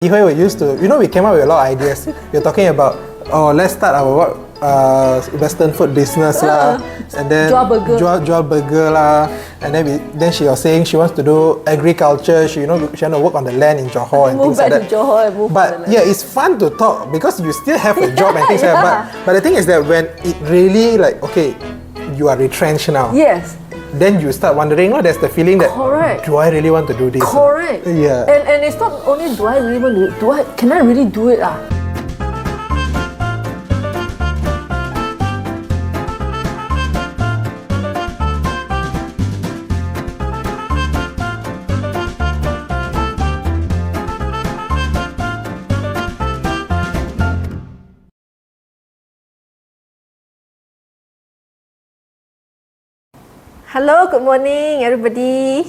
Yihui, we used to, we came up with a lot of ideas. We're talking about, let's start our Western food business lah, and then jual burger lah, and then she was saying she wants to do agriculture. She want to work on the land in Johor and things like that. But yeah, it's fun to talk because you still have a job and things like that. But the thing is that when it really you are retrenched now. Yes. Then you start wondering, there's the feeling that, do I really want to do this? Correct. Yeah. And it's not only do I really want to do it, can I really do it? Hello, good morning, everybody.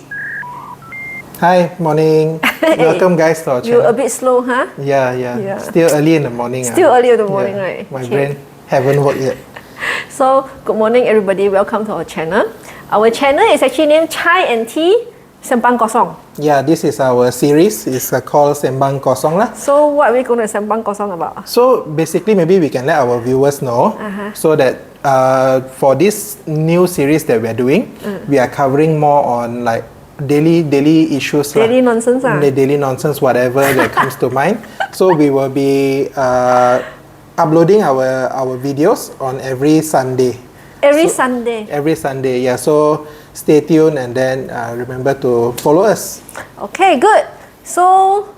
Hi, morning. Welcome, guys, to our channel. You're a bit slow, huh? Yeah. Still early in the morning. Still early in the morning, right? My brain haven't worked yet. So, good morning, everybody. Welcome to our channel. Our channel is actually named Chai and Tea, Sembang Kosong. Yeah, this is our series. It's called Sembang Kosong lah. So, what are we going to Sembang Kosong about? So, basically, maybe we can let our viewers know so that for this new series that we're doing, we are covering more on like daily issues. Daily nonsense. Daily nonsense, whatever that comes to mind. So, we will be uploading our videos on every Sunday. Every Sunday, yeah. So stay tuned and then remember to follow us. Okay, good. So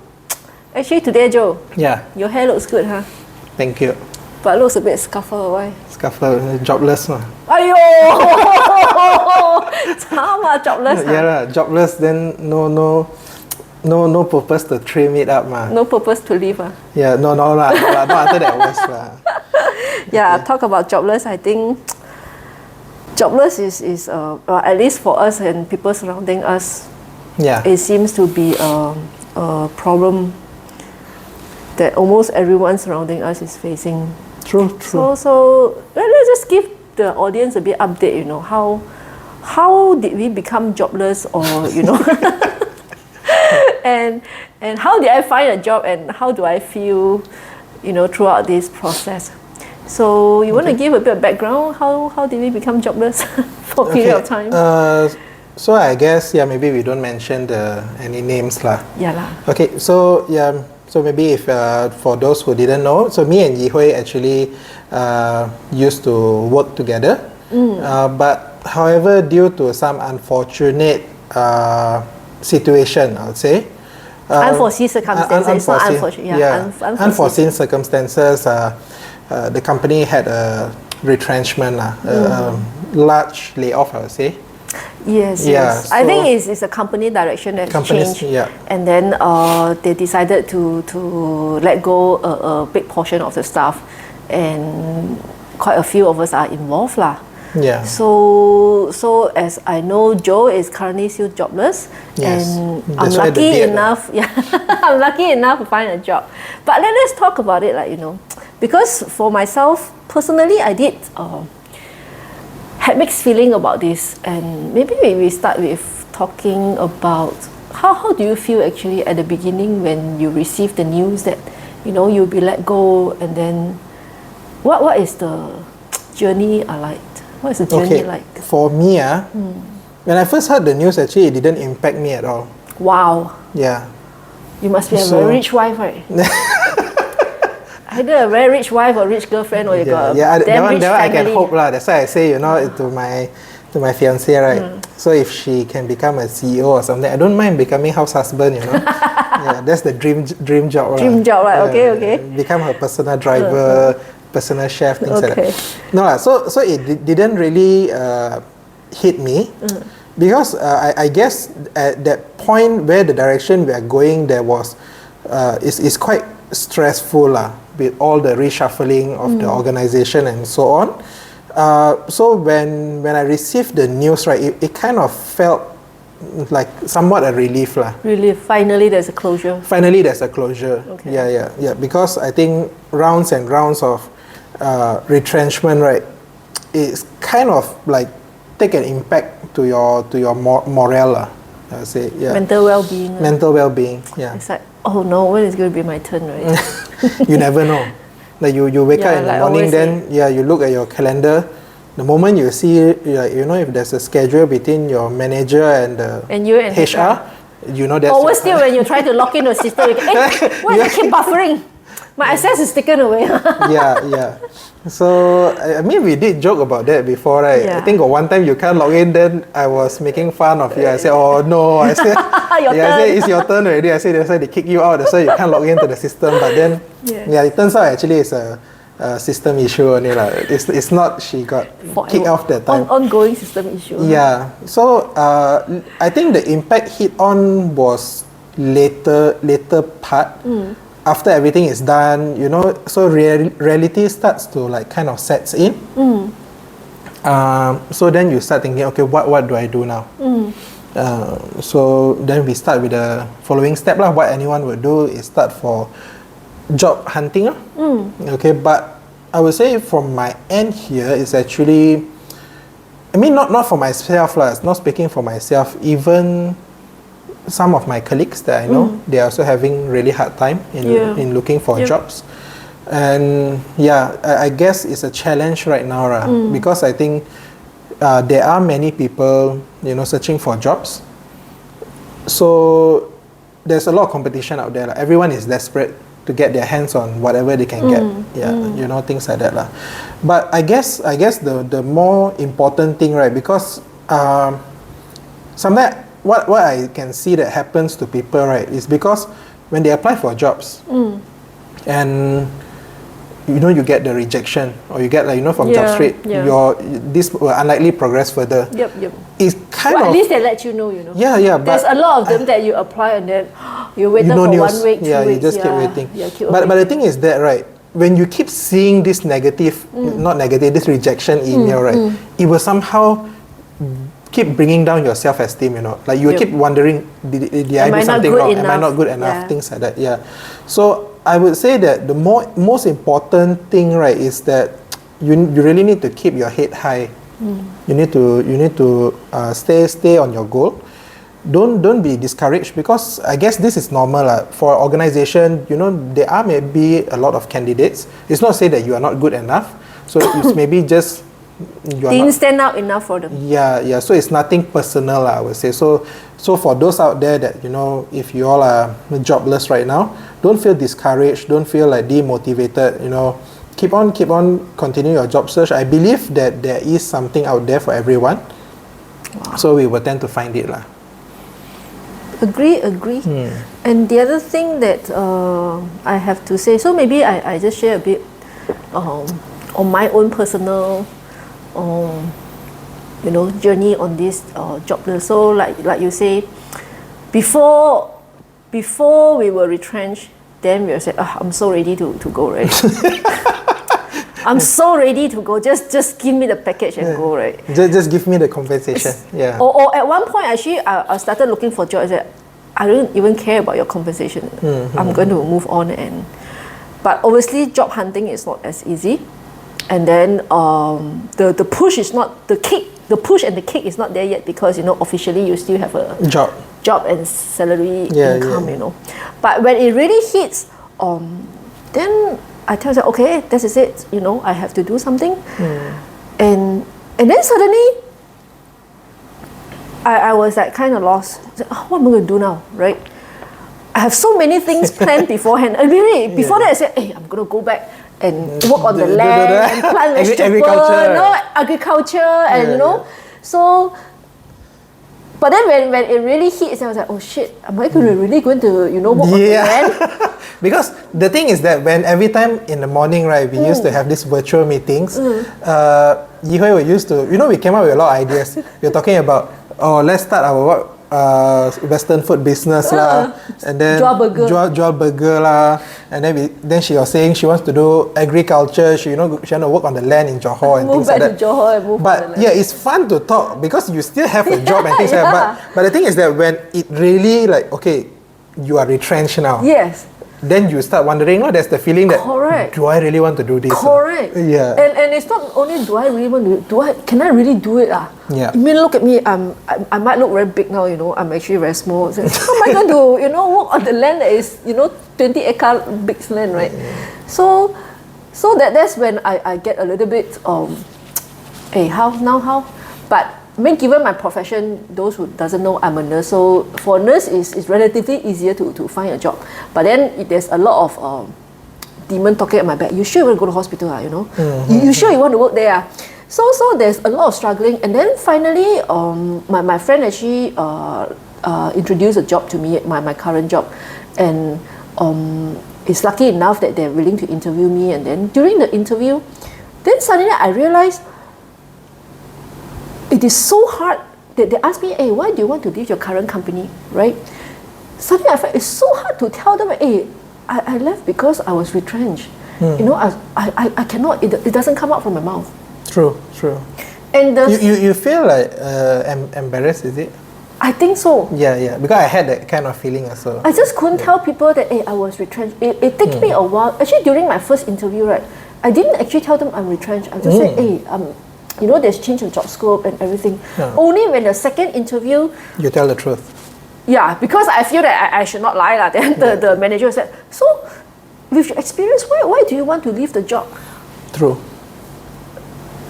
actually today, Joe, your hair looks good, huh? Thank you. But looks a bit scuffle. Why? Scuffle, jobless ma. Aiyo! Sama jobless. Yeah, jobless. Then no purpose to trim it up ma. No purpose to leave Yeah, no lah. Not after that worse lah. Yeah, talk about jobless. I think jobless is at least for us and people surrounding us. Yeah. It seems to be a problem that almost everyone surrounding us is facing. True. So let's just give the audience a bit update. How did we become jobless, or and how did I find a job, and how do I feel, throughout this process. So you want to give a bit of background? How did we become jobless for a period of time? So I guess maybe we don't mention any names lah. Yeah lah. Okay, so so maybe if for those who didn't know, so me and Yihui actually used to work together. But however, due to some unfortunate situation, I would say. Unforeseen circumstances. Unforeseen circumstances. The company had a retrenchment, large layoff, I would say. Yes. So I think it's a company direction that changed. Yeah. And then they decided to let go a big portion of the staff, and quite a few of us are involved lah. Yeah. So as I know, Joe is currently still jobless, and I'm lucky enough. I'm lucky enough to find a job. But let's talk about it, because for myself personally, I did had mixed feeling about this, and maybe we start with talking about how do you feel actually at the beginning when you received the news that you'll be let go, and then what is the journey like? What is the journey like? For me, when I first heard the news, actually, it didn't impact me at all. Wow. Yeah. You must be a very rich wife, right? Either a very rich wife or rich girlfriend, or you got a damn rich family. I can hope lah. That's why I say, to my fiancée, right? So if she can become a CEO or something, I don't mind becoming house husband, Yeah, that's the dream job. Dream job, right? Okay. Become her personal driver, personal chef, things like that. No, so it didn't really hit me because I guess at that point where the direction we are going, there was is quite stressful lah, with all the reshuffling of the organization and so on. So when I received the news, right, it kind of felt like somewhat a relief lah. Relief. Finally, there's a closure. Okay. Yeah. Because I think rounds and rounds of retrenchment, right, it's kind of like take an impact to your morale lah. I would say, yeah. Mental well-being. Mental well-being, yeah. It's like, oh no, when is it going to be my turn, right? You never know. Like you wake up in the morning, then you look at your calendar. The moment you see, if there's a schedule between your manager and the HR, you know that's... Or worse still, when you try to log into a system, you why does it keep buffering? My access is taken away. Yeah. So, I mean, we did joke about that before, right? Yeah. I think one time you can't log in, then I was making fun of you. I said, oh no. I said, I said, it's your turn already. I said, that's why they kick you out. That's why you can't log into the system. But then, it turns out actually it's a system issue only. It's not she got kicked off that time. Ongoing system issue. Yeah. So, I think the impact hit on was later part. After everything is done, so reality starts to kind of sets in. So then you start thinking, okay, what do I do now? So then we start with the following step lah. What anyone would do is start for job hunting. Okay, but I would say from my end here is actually, I mean not for myself lah. Not speaking for myself. Even some of my colleagues that I know, they are also having really hard time in looking for jobs. And I guess it's a challenge right now, because I think there are many people, searching for jobs. So there's a lot of competition out there. Everyone is desperate to get their hands on whatever they can get. Things like that. But I guess the more important thing, right, because sometimes what I can see that happens to people, right, is because when they apply for jobs and you get the rejection, or you get from job street, this will unlikely progress further. It's kind of, at least they let you know. Yeah. There's a lot of them that you apply and then you wait for news. 1 week, 2 weeks. You just keep waiting. But the thing is that, right, when you keep seeing this negative, not negative, this rejection email, right, it will somehow keep bringing down your self-esteem, Like you keep wondering, did I do something wrong? Am I not good enough? Things like that, So I would say that the most important thing, right, is that you really need to keep your head high. You need to stay on your goal. Don't be discouraged, because I guess this is normal for organization. There are maybe a lot of candidates. It's not say that you are not good enough. So it's maybe just didn't stand out enough for them. Yeah. So it's nothing personal, I would say. So for those out there that if you all are jobless right now, don't feel discouraged. Don't feel demotivated. Keep on continue your job search. I believe that there is something out there for everyone. Wow. So we will tend to find it lah. Agree. And the other thing that I have to say, so maybe I just share a bit on my own personal journey on this jobless. So like you say, before we were retrenched, then we were saying, I'm so ready to go, right? I'm so ready to go. Just give me the package and go, right? Just give me the compensation. Or at one point, actually, I started looking for jobs. I said, I don't even care about your compensation. I'm going to move on. But obviously, job hunting is not as easy. And then the push is not the kick. The push and the kick is not there yet, because officially you still have a job and salary income. But when it really hits, then I tell you, okay, this is it. I have to do something. And then suddenly, I was kind of lost. What am I going to do now, right? I have so many things planned beforehand. And really, before that, I said, hey, I'm going to go back and work on the land and plant vegetables, agriculture, and so. But then when it really hits, I was like, oh shit, am I really going to work on the land? Because the thing is that when every time in the morning, right, we used to have these virtual meetings. Yihui used to, we came up with a lot of ideas. We're talking about, let's start our Western food business lah, and then jual burger lah, and then she was saying she wants to do agriculture. She want to work on the land in Johor and things like that. But it's fun to talk because you still have a job and things like that. But the thing is that when it really okay, you are retrenched now. Yes. then you start wondering, there's the feeling that, correct, do I really want to do this? Correct. Yeah. And it's not only do I really want to do it, can I really do it? Yeah. I mean, look at me, I might look very big now, I'm actually very small. So, how am I going to, work on the land that is, 20 acre big land, right? So that's when I get a little bit, hey, how? But I mean, given my profession, those who doesn't know, I'm a nurse. So for a nurse, it's relatively easier to find a job. But then there's a lot of demon talking at my back. You sure you want to go to hospital? You sure you want to work there? So there's a lot of struggling. And then finally, my friend actually introduced a job to me, my current job. And it's lucky enough that they're willing to interview me. And then during the interview, then suddenly I realized it is so hard that they ask me, hey, why do you want to leave your current company, right? Suddenly I felt it's so hard to tell them, hey, I left because I was retrenched. I cannot, it doesn't come out from my mouth. True. And you feel like embarrassed, is it? I think so. Yeah, because I had that kind of feeling also. I just couldn't tell people that, hey, I was retrenched. It took me a while. Actually, during my first interview, right, I didn't actually tell them I'm retrenched. I just said, hey, there's change in job scope and everything. Only when the second interview, you tell the truth. Yeah, because I feel that I should not lie. Then the manager said, so with your experience, why do you want to leave the job? True.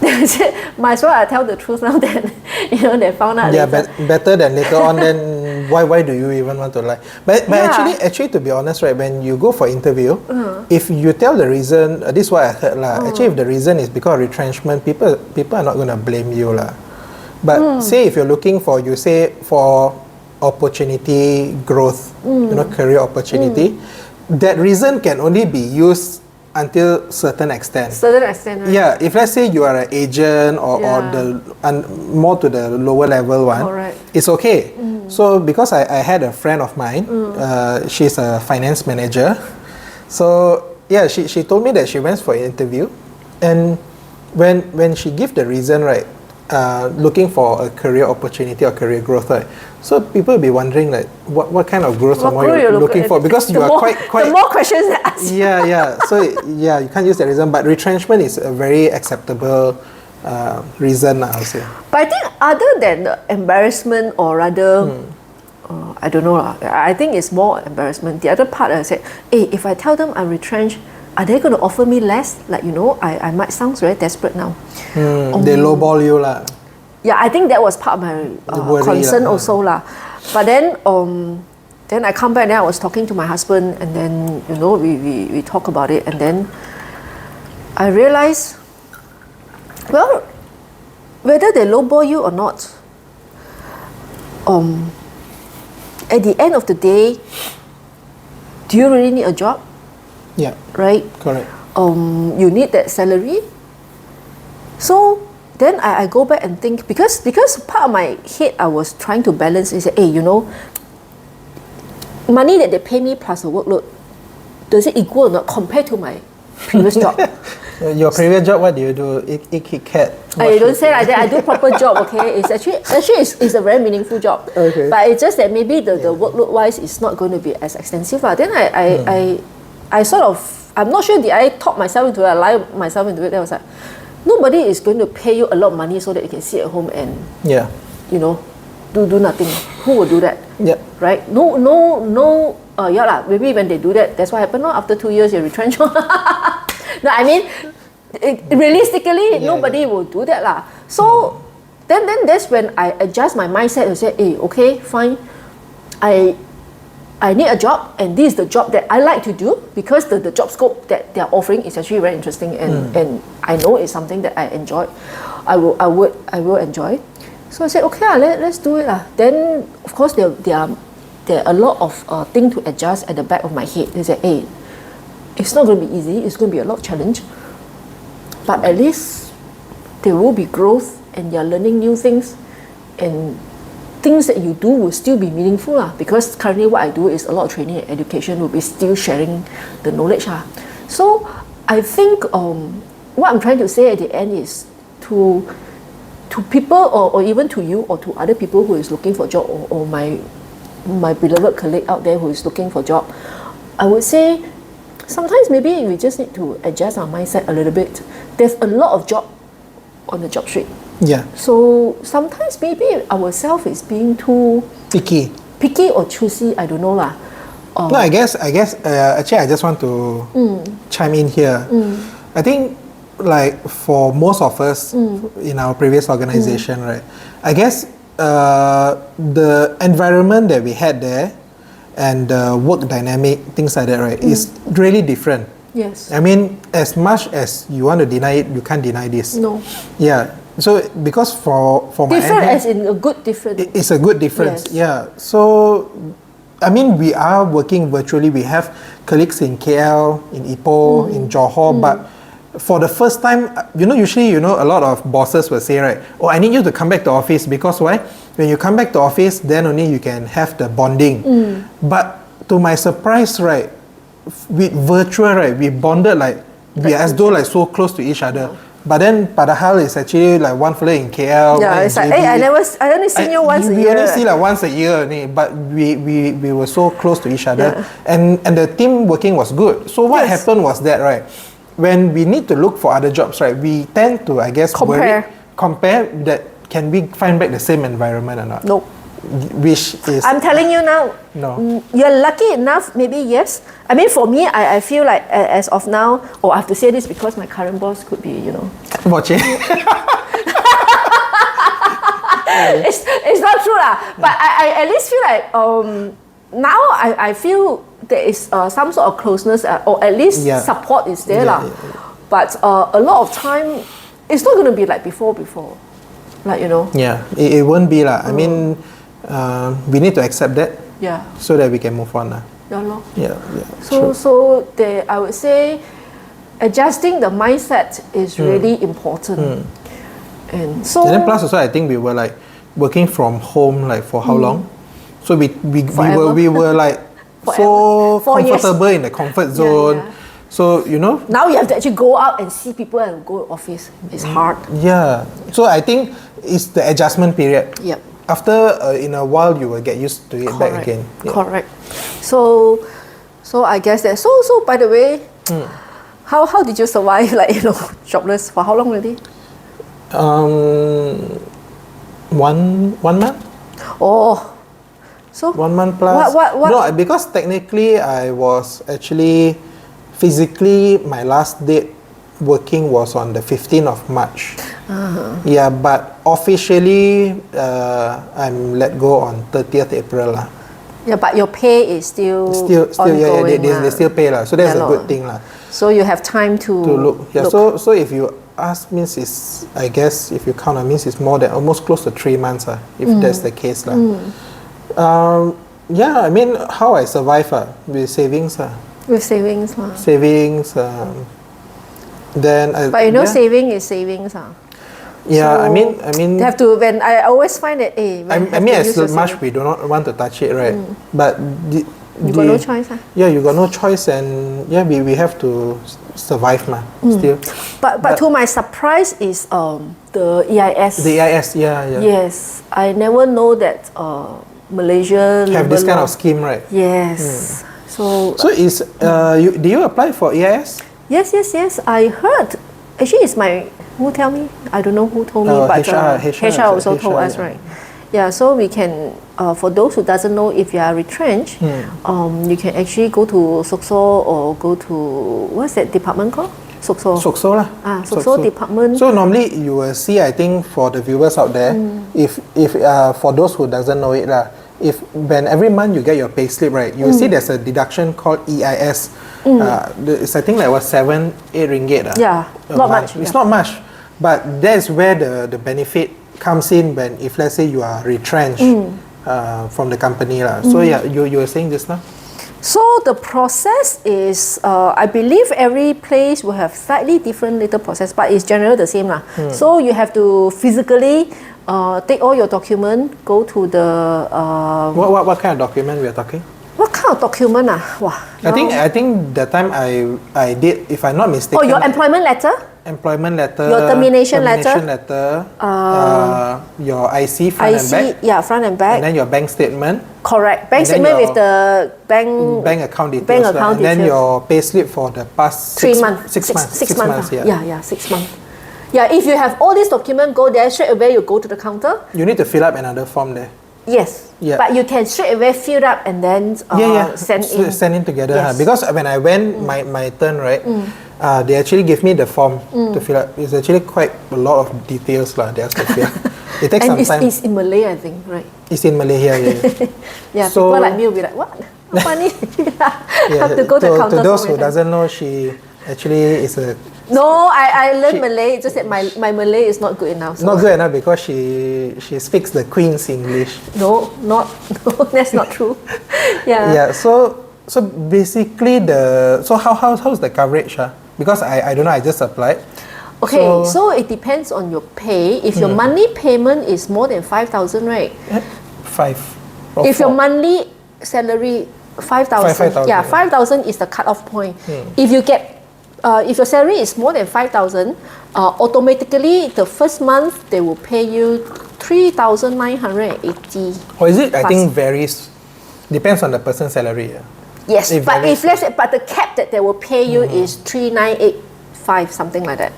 They said, might as well I tell the truth now then, they found out. Yeah, better than later on, then why do you even want to lie? But actually, to be honest, right, when you go for interview, if you tell the reason, this is what I heard actually, if the reason is because of retrenchment, people are not going to blame you But say if you're looking for, opportunity, growth, career opportunity, that reason can only be used until certain extent. Right? Yeah, if let's say you are an agent or more to the lower level one, it's okay. So because I had a friend of mine, she's a finance manager. So yeah, she told me that she went for an interview, and when she gave the reason, right, looking for a career opportunity or career growth, right? So people will be wondering like, what kind of growth you're looking for, because you are quite the more questions they ask. Yeah. So you can't use that reason, but retrenchment is a very acceptable reason, I would say. But I think other than the embarrassment, or rather, I don't know, I think it's more embarrassment. The other part, I said, hey, if I tell them I'm retrenched, are they going to offer me less? Like, I might sound very desperate now. They lowball you Yeah, I think that was part of my concern also But then I come back and then I was talking to my husband, and then we talk about it, and then I realized, well, whether they lowball you or not, at the end of the day, do you really need a job? Yeah. Right? Correct. You need that salary. So then I go back and think, because part of my head I was trying to balance is, hey, money that they pay me plus the workload, does it equal or not compared to my previous job? Your previous job, what do you do? Eat cat? I don't say like that. I do proper job, okay? It's actually it's a very meaningful job. Okay. But it's just that maybe the workload wise is not going to be as extensive. Then I sort of, I'm not sure, did I talk myself into it, I lie myself into it. Then I was like, nobody is going to pay you a lot of money so that you can sit at home and do nothing. Who will do that? Yeah. Right? No. Maybe when they do that, that's what happened. After 2 years, you're retrenched. No, I mean, realistically, nobody will do that. So then that's when I adjust my mindset and say, hey, okay, fine. I need a job, and this is the job that I like to do, because the job scope that they're offering is actually very interesting, and I know it's something that I enjoy. I will enjoy. So I said, okay, let's do it. Then of course there are a lot of things to adjust at the back of my head. They said, hey, it's not going to be easy. It's going to be a lot of challenge, but at least there will be growth, and you're learning new things, and things that you do will still be meaningful, because currently what I do is a lot of training and education, will be still sharing the knowledge. So I think what I'm trying to say at the end is to people, or even to you, or to other people who is looking for a job, or my beloved colleague out there who is looking for a job, I would say sometimes maybe we just need to adjust our mindset a little bit. There's a lot of job on the job street. Yeah. So sometimes maybe ourself is being too picky or choosy. I don't know lah. No, I guess. Actually, I just want to chime in here. I think, like for most of us in our previous organization, right? I guess the environment that we had there and the work dynamic, things like that, right, is really different. Yes. I mean, as much as you want to deny it, you can't deny this. No. Yeah. So because for my different as in a good difference. It's a good difference. Yes. Yeah. So I mean, we are working virtually. We have colleagues in KL, in Ipoh, in Johor, but for the first time, usually, a lot of bosses will say, right, oh, I need you to come back to office because why? When you come back to office, then only you can have the bonding. But to my surprise, right, with virtual, right, we bonded we as though so close to each other. But then padahal it's actually like one fella in KL. Yeah, it's like, hey, I only seen you once a year. We only see once a year only, but we were so close to each other. Yeah. And the team working was good. So what happened was that, right, when we need to look for other jobs, right, we tend to, I guess, compare that can we find back the same environment or not? Nope. Which is... I'm telling you now, no. You're lucky enough, maybe yes. I mean, for me, I feel like as of now, I have to say this because my current boss could be, watching. It's not true lah. But I at least feel like now I feel there is some sort of closeness or at least support is there lah. But a lot of time, it's not going to be like before. Like, Yeah, it won't be lah. I mean, we need to accept that. Yeah. So that we can move on lah. Yeah. So I would say adjusting the mindset is really important. And then plus also I think we were like working from home for how long? So we were like so comfortable in the comfort zone. Yeah. So now you have to actually go out and see people and go to office. It's hard. Yeah. So I think it's the adjustment period. Yep. After in a while you will get used to it back again. Yeah. Correct. So I guess that. So by the way, how did you survive jobless for how long already? 1 month. Oh. So 1 month plus. What? No, because technically I was actually physically my last date working was on the 15th of March. Yeah, but officially I'm let go on 30th April lah. Yeah, but your pay is still ongoing. They still pay lah. So that's a good thing lah. So you have time to look. Yeah. Look. So if you ask, means it's, I guess if you count, means it's more than almost close to 3 months if that's the case lah. Yeah, I mean how I survive with savings With savings lah. Savings. Then but saving is savings Yeah, so I mean. Have to. When I always find that I mean, as much we do not want to touch it, right? But you got no choice. Yeah, you got no choice, and we have to survive, still. But to my surprise is the EIS. The EIS, yeah. Yes, I never know that Malaysia have this kind of scheme, right? Yes. So is do you apply for EIS? Yes. I heard. Actually, it's who tell me? I don't know who told me, but HR also told us, right? Yeah, so we can, for those who doesn't know, if you are retrenched, you can actually go to Sokso or go to, what's that department called? Sokso lah. Sokso department. So normally you will see, I think for the viewers out there, if for those who doesn't know it lah, if when every month you get your payslip, right, you will see there's a deduction called EIS. It's I think 7-8 ringgit. Yeah, not much. It's not much, but that's where the benefit comes in when if let's say you are retrenched from the company lah. So you were saying just now. So the process is, I believe every place will have slightly different little process, but it's generally the same lah. So you have to physically take all your document, go to the. What kind of document we are talking? What kind of document? Wow. I think the time I did, if I'm not mistaken. Oh, your employment letter? Employment letter. Your termination letter. Your IC front and back. Yeah, front and back. And then your bank statement. Correct. Bank statement with the bank account details. Bank account and then your payslip for the past 3 months. 6 months. 6 months. Yeah. 6 months. Yeah, if you have all these documents, go there straight away. You go to the counter. You need to fill up another form there. Yes. Yeah. But you can straight away fill up and then send in. Send in together. Yes. Because when I went my turn, right, they actually gave me the form to fill up. It's actually quite a lot of details they have to fill. It takes some time. It's in Malay, I think, right? It's in Malay here, yeah. So, people like me will be like, what? How funny? Have to go to the counter. To those who doesn't know, she actually is a... No, I learned Malay. It's just that my Malay is not good enough. So. Not good enough because she speaks the Queen's English. No, that's not true. Yeah. So basically how's the coverage? Because I don't know. I just applied. Okay, so it depends on your pay. If your monthly payment is more than 5,000, right? 5. If your monthly salary 5,000, 5,000 is the cut-off point. If you get if your salary is more than 5,000, automatically the first month they will pay you 3,980. Or is it? I think varies. Depends on the person's salary. Yes, but the cap that they will pay you is 3,985, something like that.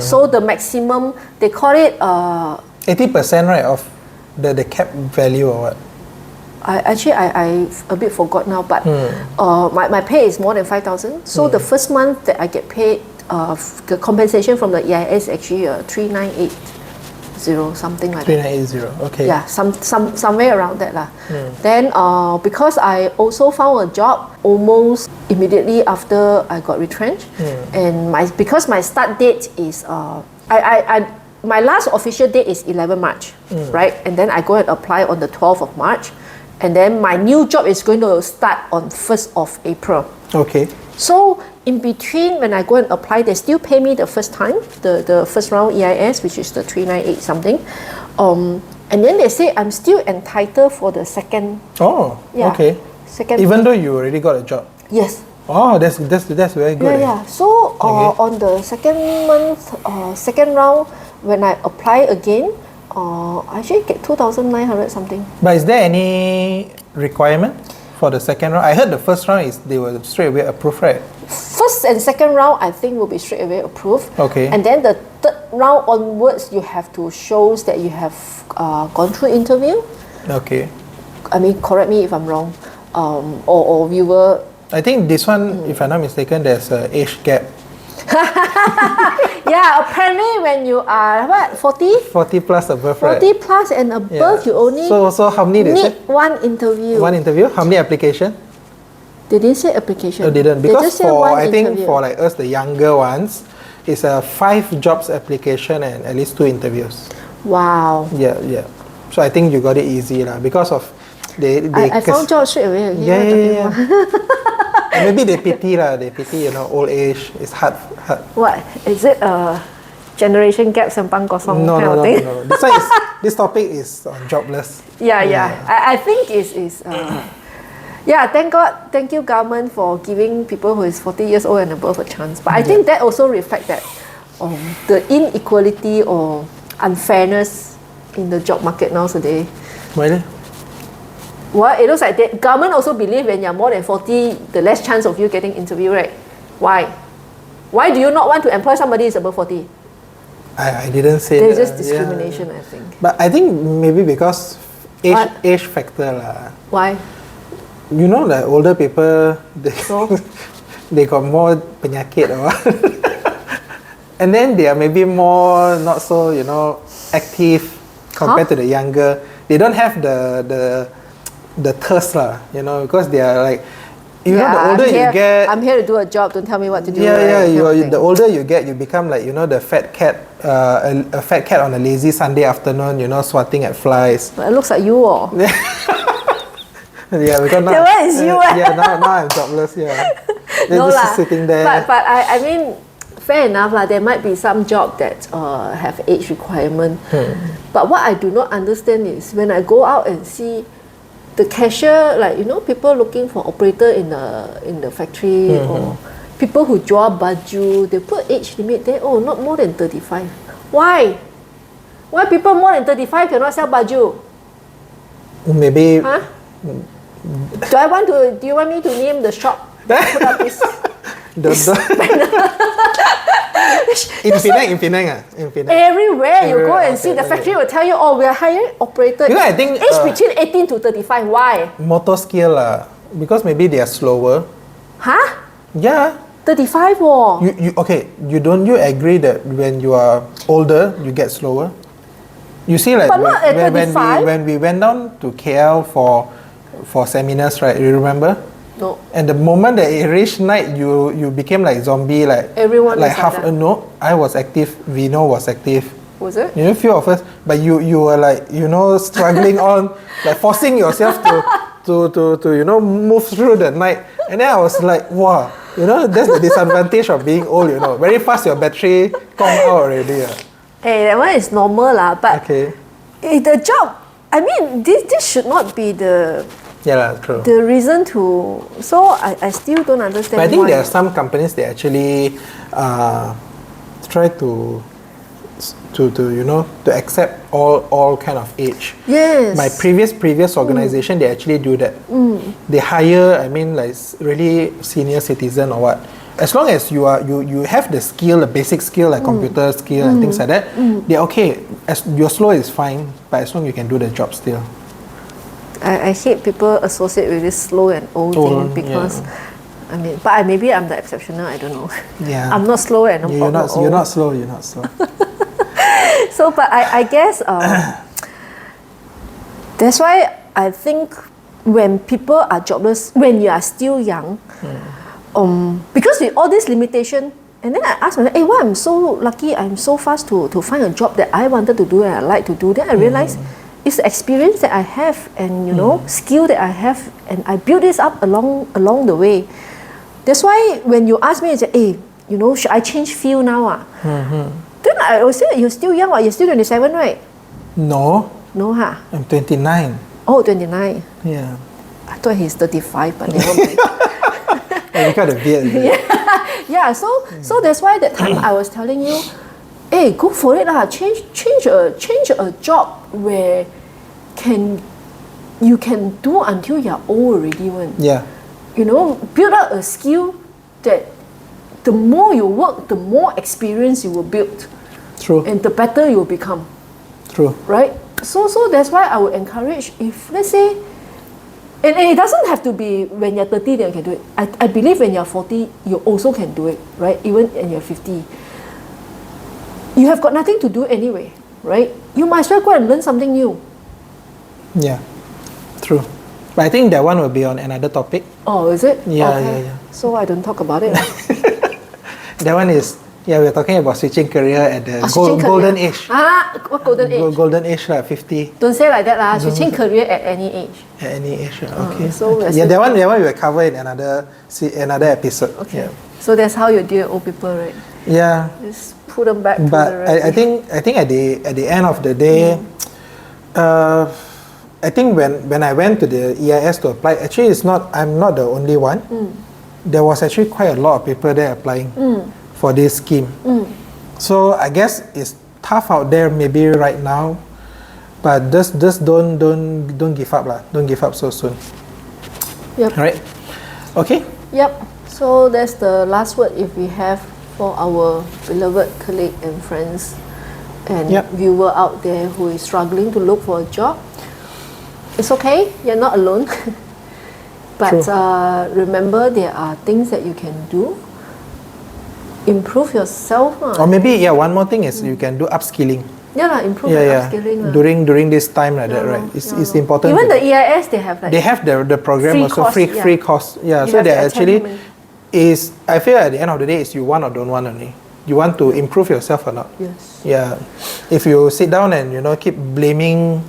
So the maximum, they call it 80%, right, of the cap value or what? I a bit forgot now, but my pay is more than 5,000. So the first month that I get paid, the compensation from the EIS actually 3,980, something like that. 3,980, okay. Yeah, somewhere around that lah. Then because I also found a job almost immediately after I got retrenched, and because my start date is my last official date is 11 March, right? And then I go and apply on the 12th of March. And then my new job is going to start on 1st of April. Okay. So in between, when I go and apply, they still pay me the first time, the first round EIS, which is the 398 something. And then they say I'm still entitled for the second. Oh, okay. Second. Even though you already got a job. Yes. Oh, that's very good. Yeah. So on the second round, when I apply again, I actually get 2,900 something. But is there any requirement for the second round? I heard the first round is they were straight away approved, right? First and second round, I think will be straight away approved. Okay. And then the third round onwards, you have to show that you have gone through interview. Okay. I mean, correct me if I'm wrong. Or you were... I think this one, if I'm not mistaken, there's an age gap. Yeah, apparently when you are 40? 40 plus above, 40 right? plus and above, you only so how many need one interview. One interview? How many application? They didn't say application. No, didn't. Because I think interview. for like us, the younger ones, it's a 5 jobs application and at least 2 interviews. Wow. Yeah. So I think you got it easy because of I found jobs straight away. Yeah. And maybe they pity old age. It's hard. What is it? Generation gap, Sembang, Kosong No. of thing? No. This topic is on jobless. Yeah. I think is thank you government for giving people who is 40 years old and above a chance. But I think that also reflects that the inequality or unfairness in the job market nowadays. Really? Well, it looks like the government also believe when you're more than 40, the less chance of you getting interview, right? Why? Why do you not want to employ somebody who's above 40? I didn't say There's just discrimination, I think. But I think maybe because age factor lah. Why? You know, the older people, they got more penyakit or what. And then they are maybe more not so, active compared to the younger. They don't have the thirst because they are like, the older you get. I'm here to do a job. Don't tell me what to do. The older you get, you become like the fat cat, a fat cat on a lazy Sunday afternoon. Swatting at flies. But it looks like you all. Yeah, because now. That one is you. Now I'm jobless. Yeah. They're just sitting there. But I mean, fair enough lah. There might be some job that have age requirement. But what I do not understand is when I go out and see the cashier, like people looking for operator in the factory, or people who draw baju, they put age limit there. Oh, not more than 35. Why? Why people more than 35 cannot sell baju? Maybe. Huh? Do you want me to name the shop? Put up this. In Penang. Everywhere you go and see, the factory will tell you, oh, we are hiring operator. Because I think age between 18 to 35. Why? Motor skill because maybe they are slower. Huh? Yeah. 35 You agree that when you are older you get slower? You see, like when we went down to KL for seminars, right? You remember? No. And the moment that it reached night, you became like zombie, like everyone. Like half. No, I was active. Vino was active. Was it? A few of us, but you were like struggling on, like forcing yourself to move through the night. And then I was like, wow, that's the disadvantage of being old. Very fast your battery gone out already. Hey, that one is normal but okay. The job. I mean, this should not be the. Yeah, true. The reason to. So I still don't understand. But I think there are some companies that actually try to accept all kind of age. Yes. My previous organization, they actually do that. They hire, like really senior citizen or what. As long as you have the skill, the basic skill like computer skill and things like that, they're okay. As your slow is fine, but as long as you can do the job still. I hate people associate with this slow and old thing because, maybe I'm the exceptional. I don't know. Yeah. I'm not slow and I'm You're not slow. So, but I guess that's why I think when people are jobless, when you are still young, because with all this limitation, and then I ask myself, hey, why I'm so lucky? I'm so fast to find a job that I wanted to do and I like to do. Then I realized. It's the experience that I have and skill that I have, and I build this up along the way. That's why when you ask me, I say, hey, should I change field now? Then I will say, you're still young, you're still 27, right? No. No, huh? I'm 29. Oh, 29. Yeah. I thought he's 35, but never mind. You got a beard. Yeah. So that's why that time I was telling you, hey, go for it lah. Change a job where you can do until you're old already. Yeah. Build up a skill that the more you work, the more experience you will build. True. And the better you will become. True. Right? So that's why I would encourage, if let's say, and it doesn't have to be when you're 30 then you can do it. I believe when you're 40, you also can do it, right? Even when you're 50. You have got nothing to do anyway, right? You might as well go and learn something new. Yeah, true. But I think that one will be on another topic. Oh, is it? Yeah, okay. yeah. So I don't talk about it. That one is, we're talking about switching career at the golden age. What golden age? Golden age, 50. Don't say like that lah. Switching career at any age. At any age, okay. So that one we will cover in another episode. Okay. Yeah. So that's how you deal with old people, right? Yeah. Just put them back. But I think at the end of the day, I think when I went to the EIS to apply, actually I'm not the only one. There was actually quite a lot of people there applying for this scheme. So I guess it's tough out there maybe right now, but just don't give up lah. Don't give up so soon. Yep. Right? Okay. Yep. So that's the last word if we have for our beloved colleague and friends and viewer out there who is struggling to look for a job. It's okay, you're not alone. But remember, there are things that you can do. Improve yourself. Or maybe, one more thing is you can do upskilling. Improve upskilling. During this time like that, right? It's important. Even the EIS, they have they have the program free also, course, free course. Yeah, so they actually I feel at the end of the day is you want or don't want only. You want to improve yourself or not? Yes. Yeah. If you sit down and keep blaming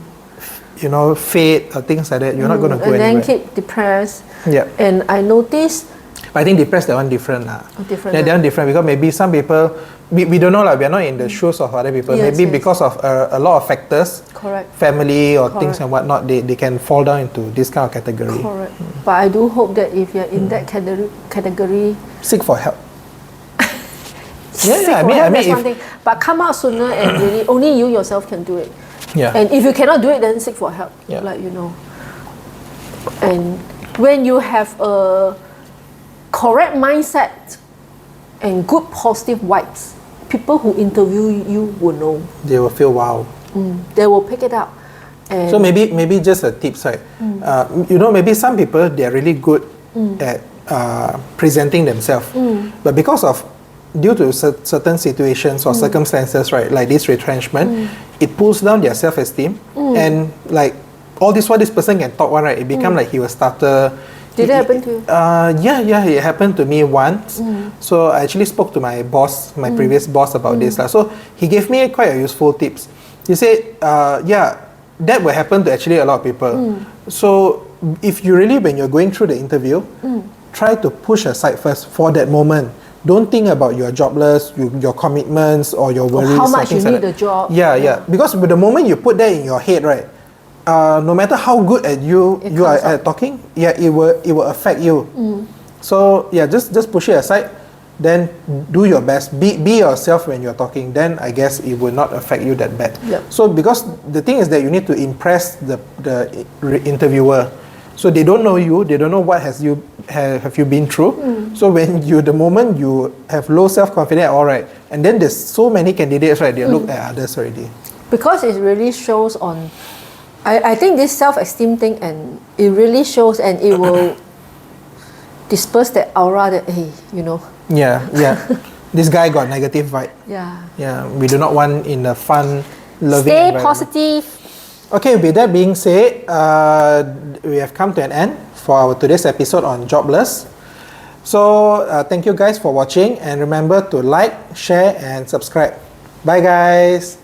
fate or things like that, you're not going to go anywhere. And then keep depressed. Yeah. And I noticed But I think depressed, that one different. Different. That one different because maybe some people, we don't know, we are not in the shoes of other people. Yes, maybe because of a lot of factors, correct, family or things and whatnot, they can fall down into this kind of category. Correct. But I do hope that if you're in that category, seek for help. I mean, that's one thing. But come out sooner and really, only you yourself can do it. Yeah. And if you cannot do it, then seek for help. Yeah. And when you have a correct mindset and good positive vibes, people who interview you will know. They will feel wow. They will pick it up. And so maybe just a tip, right? Maybe some people, they are really good at presenting themselves, but due to certain situations or circumstances, right, like this retrenchment, it pulls down their self-esteem, and like all this while this person can talk one, right, it become like he was starter. Did it happen to you? Yeah, it happened to me once. So I actually spoke to my boss, my previous boss about this. So he gave me quite a useful tips. He said, that will happen to actually a lot of people. So if you really, when you're going through the interview, try to push aside first for that moment. Don't think about your jobless, your commitments or your worries. Or how much you need a job. Yeah. Because the moment you put that in your head, right, no matter how good at you are at talking, it will affect you. So just push it aside. Then do your best. Be yourself when you're talking. Then I guess it will not affect you that bad. Yep. So because the thing is that you need to impress the interviewer. So they don't know you. They don't know what have you been through. So when the moment you have low self-confidence, all right, and then there's so many candidates, right? They look at others already. Because it really shows on. I think this self-esteem thing, and it really shows, and it will disperse that aura that, hey, Yeah. This guy got negative vibe. Yeah. We do not want in a fun, loving Stay environment. positive. Okay, with that being said, we have come to an end for our today's episode on jobless. So thank you guys for watching, and remember to like, share and subscribe. Bye guys.